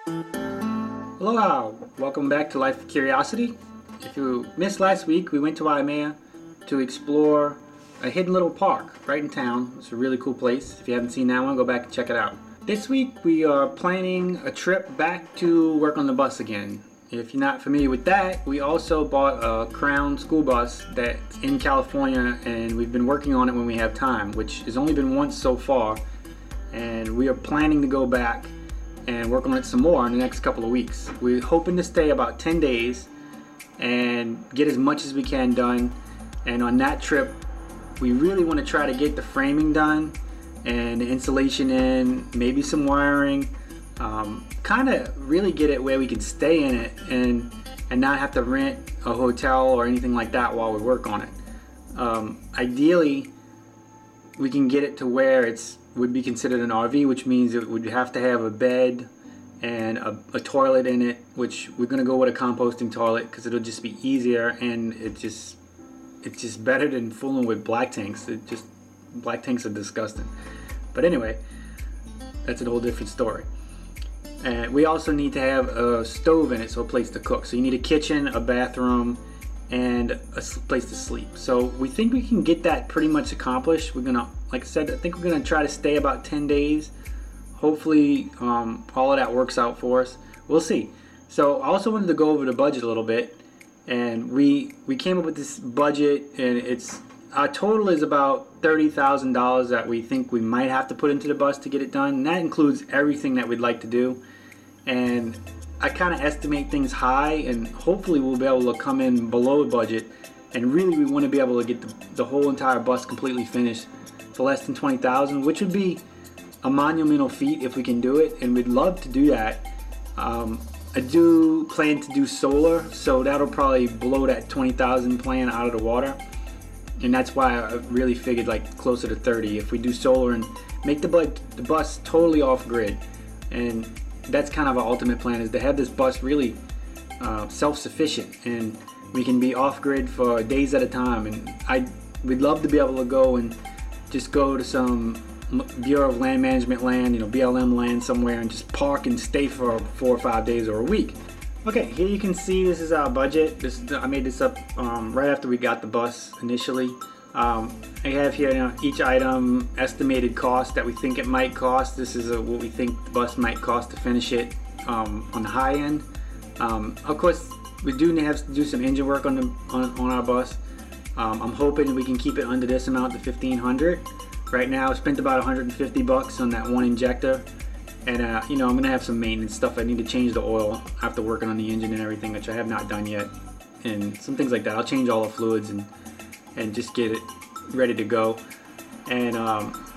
Aloha! Welcome back to Life of Curiosity. If you missed last week, we went to Waimea to explore a hidden little park right in town. It's a really cool place. If you haven't seen that one, go back and check it out. This week we are planning a trip back to work on the bus again. If you're not familiar with that, we also bought a Crown school bus that's in California, and we've been working on it when we have time, which has only been once so far, and we are planning to go back and work on it some more in the next couple of weeks. We're hoping to stay about 10 days and get as much as we can done, and on that trip we really want to try to get the framing done and the insulation in, maybe some wiring, kind of really get it where we can stay in it and not have to rent a hotel or anything like that while we work on it. Ideally we can get it to where it's would be considered an RV, which means it would have to have a bed and a toilet in it, which we're going to go with a composting toilet because it'll just be easier, and it's just better than fooling with black tanks. Black tanks are disgusting. But anyway, that's a whole different story. And we also need to have a stove in it, so a place to cook. So you need a kitchen, a bathroom, and a place to sleep. So we think we can get that pretty much accomplished. We're gonna, like I said, I think we're gonna try to stay about 10 days. Hopefully all of that works out for us. We'll see. So I also wanted to go over the budget a little bit, and we came up with this budget, and our total is about $30,000 that we think we might have to put into the bus to get it done, and that includes everything that we'd like to do. And I kind of estimate things high, and hopefully we'll be able to come in below budget, and really we want to be able to get the whole entire bus completely finished for less than $20,000, which would be a monumental feat if we can do it, and we'd love to do that. I do plan to do solar, so that'll probably blow that $20,000 plan out of the water, and that's why I really figured like closer to 30 if we do solar and make the bus totally off grid. And that's kind of our ultimate plan, is to have this bus really self-sufficient, and we can be off grid for days at a time. And we'd love to be able to go and just go to some Bureau of Land Management land, BLM land somewhere, and just park and stay for 4 or 5 days or a week. Okay, here you can see this is our budget. I made this up right after we got the bus initially. I have here each item estimated cost that we think it might cost. This is what we think the bus might cost to finish it on the high end. Of course, we do have to do some engine work on our bus. I'm hoping we can keep it under this amount to $1,500. Right now, I spent about $150 on that one injector, and I'm gonna have some maintenance stuff. I need to change the oil after working on the engine and everything, which I have not done yet, and some things like that. I'll change all the fluids and just get it ready to go. And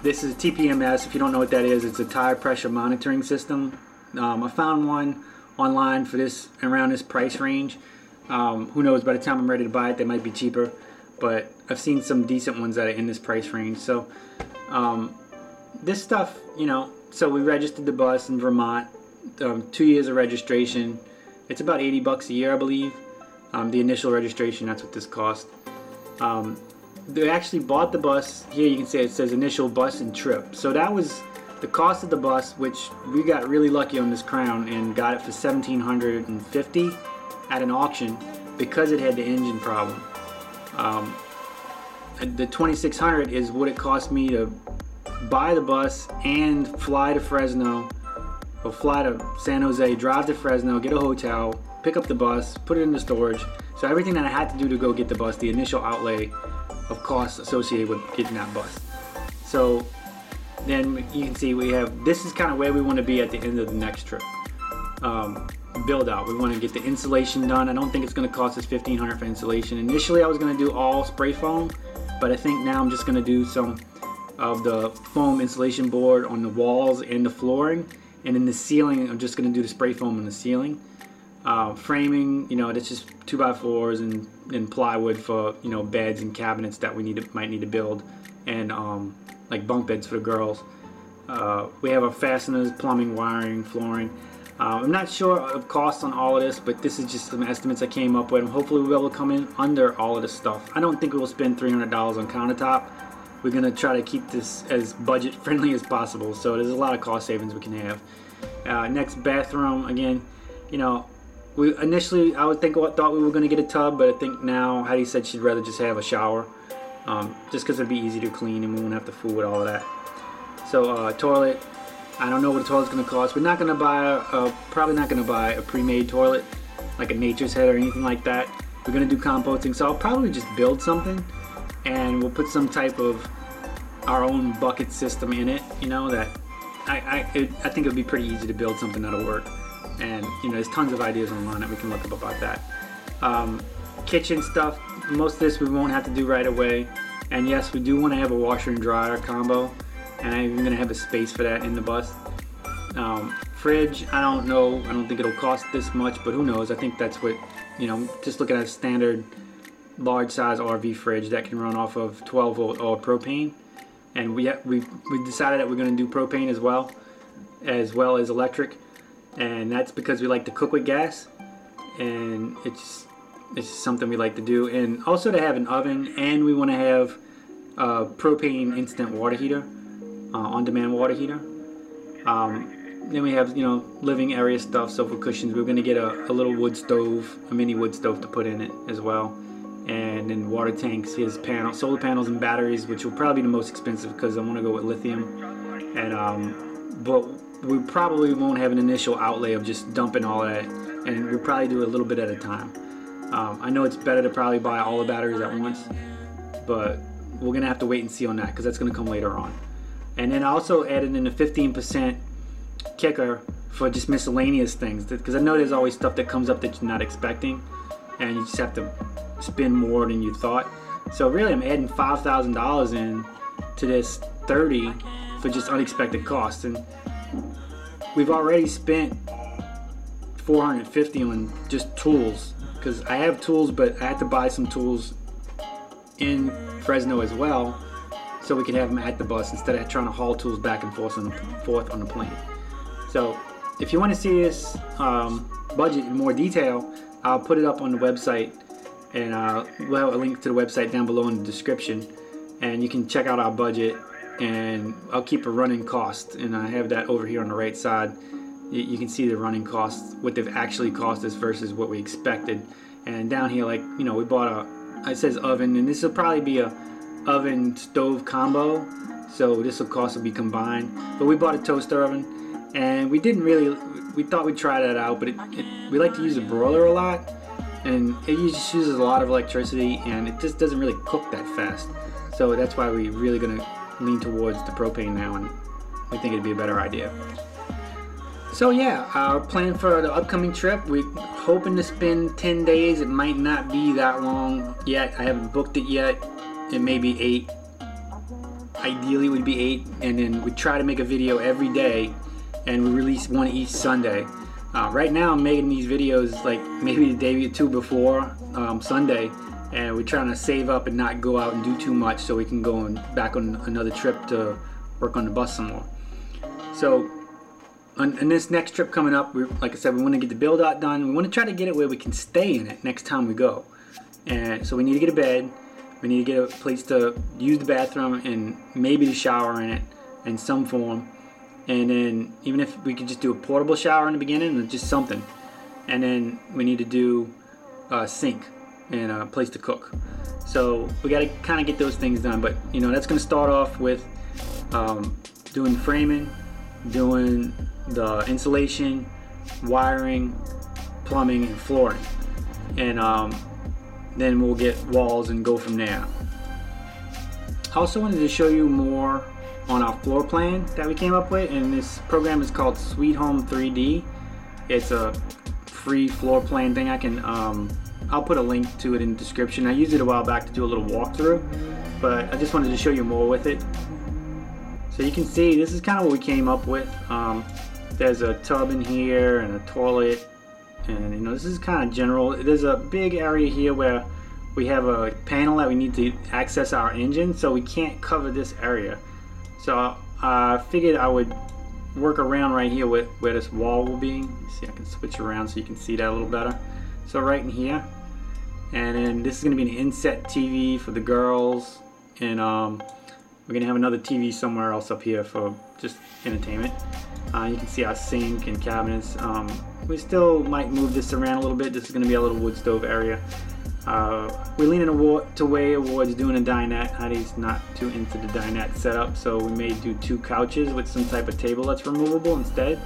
this is TPMS. If you don't know what that is, it's a tire pressure monitoring system. I found one online for this around this price range. Who knows, by the time I'm ready to buy it, they might be cheaper, but I've seen some decent ones that are in this price range. So this stuff, so we registered the bus in Vermont, 2 years of registration. It's about $80 a year, I believe. The initial registration, that's what this cost. They actually bought the bus. Here you can see it says initial bus and trip. So that was the cost of the bus, which we got really lucky on this Crown and got it for $1,750 at an auction because it had the engine problem. The $2,600 is what it cost me to buy the bus and fly to Fresno, or fly to San Jose, drive to Fresno, get a hotel, pick up the bus, put it into storage. So everything that I had to do to go get the bus, the initial outlay of costs associated with getting that bus. So then you can see this is kind of where we want to be at the end of the next trip. Build out. We want to get the insulation done. I don't think it's going to cost us $1,500 for insulation. Initially I was going to do all spray foam, but I think now I'm just going to do some of the foam insulation board on the walls and the flooring, and in the ceiling I'm just going to do the spray foam in the ceiling. Framing, that's just 2x4s and plywood for beds and cabinets that we might need to build, and like bunk beds for the girls. We have our fasteners, plumbing, wiring, flooring. I'm not sure of costs on all of this, but this is just some estimates I came up with, and hopefully we'll be able to come in under all of this stuff. I don't think we'll spend $300 on countertop. we're gonna try to keep this as budget friendly as possible. So there's a lot of cost savings we can have. Next, bathroom. Again, you know, we initially thought we were gonna get a tub, but I think now Heidi said she'd rather just have a shower, just because it'd be easy to clean and we won't have to fool with all of that. So toilet. I don't know what a toilet's gonna cost. We're not gonna buy probably not gonna buy a pre-made toilet like a Nature's Head or anything like that. We're gonna do composting, so I'll probably just build something and we'll put some type of our own bucket system in it. You know, that I think it'll be pretty easy to build something that'll work. And you know, there's tons of ideas online that we can look up about that. Kitchen stuff. Most of this we won't have to do right away. And yes, we do want to have a washer and dryer combo. And I'm even gonna have a space for that in the bus. Fridge, I don't know. I don't think it'll cost this much, but who knows? I think that's what, you know, just looking at a standard large size RV fridge that can run off of 12 volt or propane. And we decided that we're gonna do propane as well as electric. And that's because we like to cook with gas, and it's something we like to do. And also to have an oven, and we want to have a propane instant water heater. On-demand water heater. Then we have, you know, living area stuff. So for cushions, we're going to get a little wood stove, a mini wood stove to put in it as well. And then water tanks, his solar panels and batteries, which will probably be the most expensive because I want to go with lithium. And but we probably won't have an initial outlay of just dumping all of that, and we'll probably do a little bit at a time. I know it's better to probably buy all the batteries at once, but we're going to have to wait and see on that because that's going to come later on. And then I also added in a 15% kicker for just miscellaneous things, because I know there's always stuff that comes up that you're not expecting, and you just have to spend more than you thought. So really, I'm adding $5,000 in to this 30 for just unexpected costs, and we've already spent $450 on just tools, because I have tools, but I had to buy some tools in Fresno as well, so we can have them at the bus instead of trying to haul tools back and forth on the plane. So if you want to see this budget in more detail, I'll put it up on the website, and we'll have a link to the website down below in the description, and you can check out our budget, and I'll keep a running cost, and I have that over here on the right side. You can see the running costs, what they've actually cost us versus what we expected. And down here, like, you know, we bought it says oven, and this will probably be a oven stove combo, so this will be combined. But we bought a toaster oven, and we thought we'd try that out, but we like to use a broiler a lot, and it just uses a lot of electricity, and it just doesn't really cook that fast. So that's why we're really gonna lean towards the propane now, and we think it'd be a better idea. So yeah, our plan for the upcoming trip, we're hoping to spend 10 days. It might not be that long yet. I haven't booked it yet. It may be 8. Ideally it would be 8, and then we try to make a video every day, and we release one each Sunday. Right now I'm making these videos like maybe the day or two before Sunday, and we're trying to save up and not go out and do too much so we can go back on another trip to work on the bus some more. So on this next trip coming up, like I said, we want to get the build out done. We want to try to get it where we can stay in it next time we go. And so we need to get a bed. We need to get a place to use the bathroom and maybe the shower in it in some form. And then even if we could just do a portable shower in the beginning, or just something. And then we need to do a sink and a place to cook. So we got to kind of get those things done. But you know, that's going to start off with doing the framing, doing the insulation, wiring, plumbing, and flooring. And then we'll get walls and go from there. I also wanted to show you more on our floor plan that we came up with, and this program is called Sweet Home 3D. It's a free floor plan thing. I'll put a link to it in the description. I used it a while back to do a little walkthrough, but I just wanted to show you more with it. So you can see this is kind of what we came up with. There's a tub in here and a toilet, and you know, this is kind of general. There's a big area here where we have a panel that we need to access our engine, so we can't cover this area. So I figured I would work around right here where this wall will be. See, I can switch around so you can see that a little better. So right in here, and then this is going to be an inset TV for the girls, and we're gonna have another TV somewhere else up here for just entertainment. You can see our sink and cabinets. We still might move this around a little bit. This is gonna be a little wood stove area. We're leaning towards doing a dinette. Heidi's not too into the dinette setup, so we may do 2 couches with some type of table that's removable instead.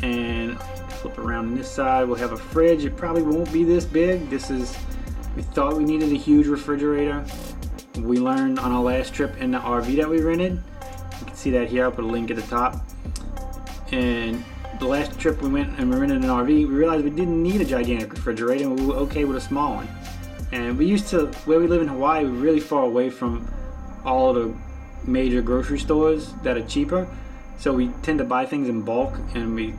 And flip around on this side, we'll have a fridge. It probably won't be this big. We thought we needed a huge refrigerator. We learned on our last trip in the RV that we rented. You can see that here. I'll put a link at the top. And the last trip we went and we rented an RV, we realized we didn't need a gigantic refrigerator and we were okay with a small one. And where we live in Hawaii, we're really far away from all of the major grocery stores that are cheaper. So we tend to buy things in bulk, and we're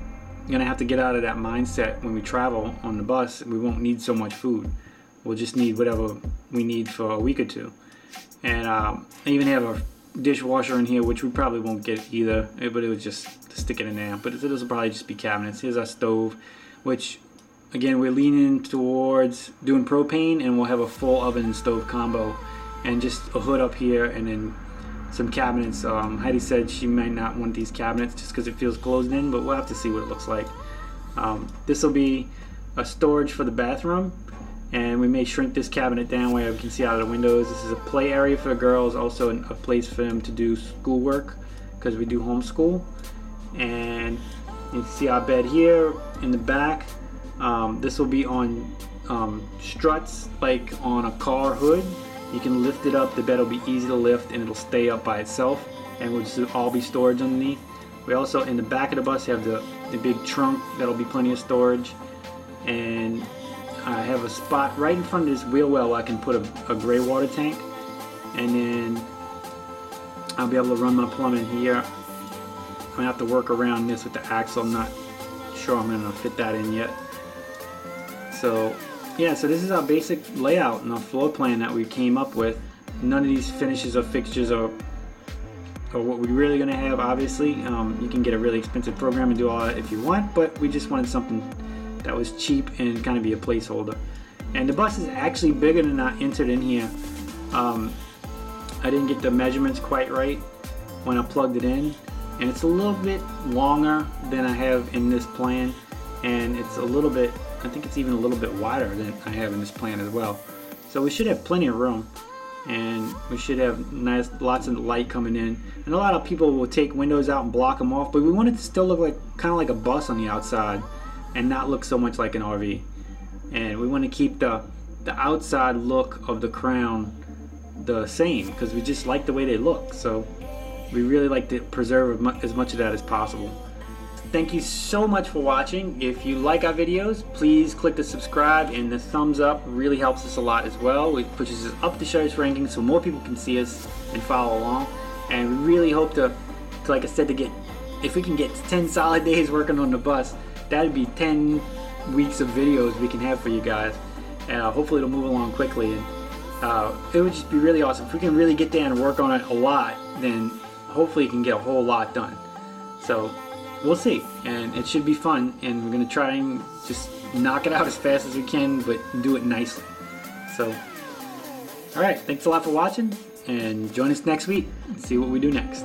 gonna have to get out of that mindset when we travel on the bus. We won't need so much food. We'll just need whatever we need for a week or two. And I even have a dishwasher in here, which we probably won't get either, but it was just to stick it in there. But this will probably just be cabinets. Here's our stove, which again we're leaning towards doing propane, and we'll have a full oven and stove combo, and just a hood up here, and then some cabinets. Heidi said she might not want these cabinets just because it feels closed in, but we'll have to see what it looks like. This will be a storage for the bathroom, and we may shrink this cabinet down where we can see out of the windows. This is a play area for the girls, also a place for them to do schoolwork because we do homeschool. And you can see our bed here in the back. This will be on struts like on a car hood. You can lift it up, the bed will be easy to lift, and it'll stay up by itself, and we'll just all be storage underneath. We also, in the back of the bus, have the big trunk that'll be plenty of storage. And I have a spot right in front of this wheel well where I can put a gray water tank, and then I'll be able to run my plumbing here. I'm gonna have to work around this with the axle. I'm not sure I'm gonna fit that in yet. So yeah, so this is our basic layout and our floor plan that we came up with. None of these finishes or fixtures are what we're really gonna have, obviously. You can get a really expensive program and do all that if you want, but we just wanted something that was cheap and kind of be a placeholder. And the bus is actually bigger than I entered in here. I didn't get the measurements quite right when I plugged it in, and it's a little bit longer than I have in this plan, and it's a little bit, I think it's even a little bit wider than I have in this plan as well. So we should have plenty of room, and we should have lots of light coming in. And a lot of people will take windows out and block them off, but we want it to still look like kind of like a bus on the outside and not look so much like an RV. And we want to keep the outside look of the crown the same because we just like the way they look. So we really like to preserve as much of that as possible. Thank you so much for watching. If you like our videos, please click the subscribe, and the thumbs up really helps us a lot as well. It pushes us up the show's rankings so more people can see us and follow along. And we really hope to like I said, to get, if we can get 10 solid days working on the bus, that'd be 10 weeks of videos we can have for you guys. And hopefully it'll move along quickly. And it would just be really awesome. If we can really get down and work on it a lot, then hopefully you can get a whole lot done. So we'll see, and it should be fun, and we're gonna try and just knock it out as fast as we can, but do it nicely. So alright, thanks a lot for watching, and join us next week and see what we do next.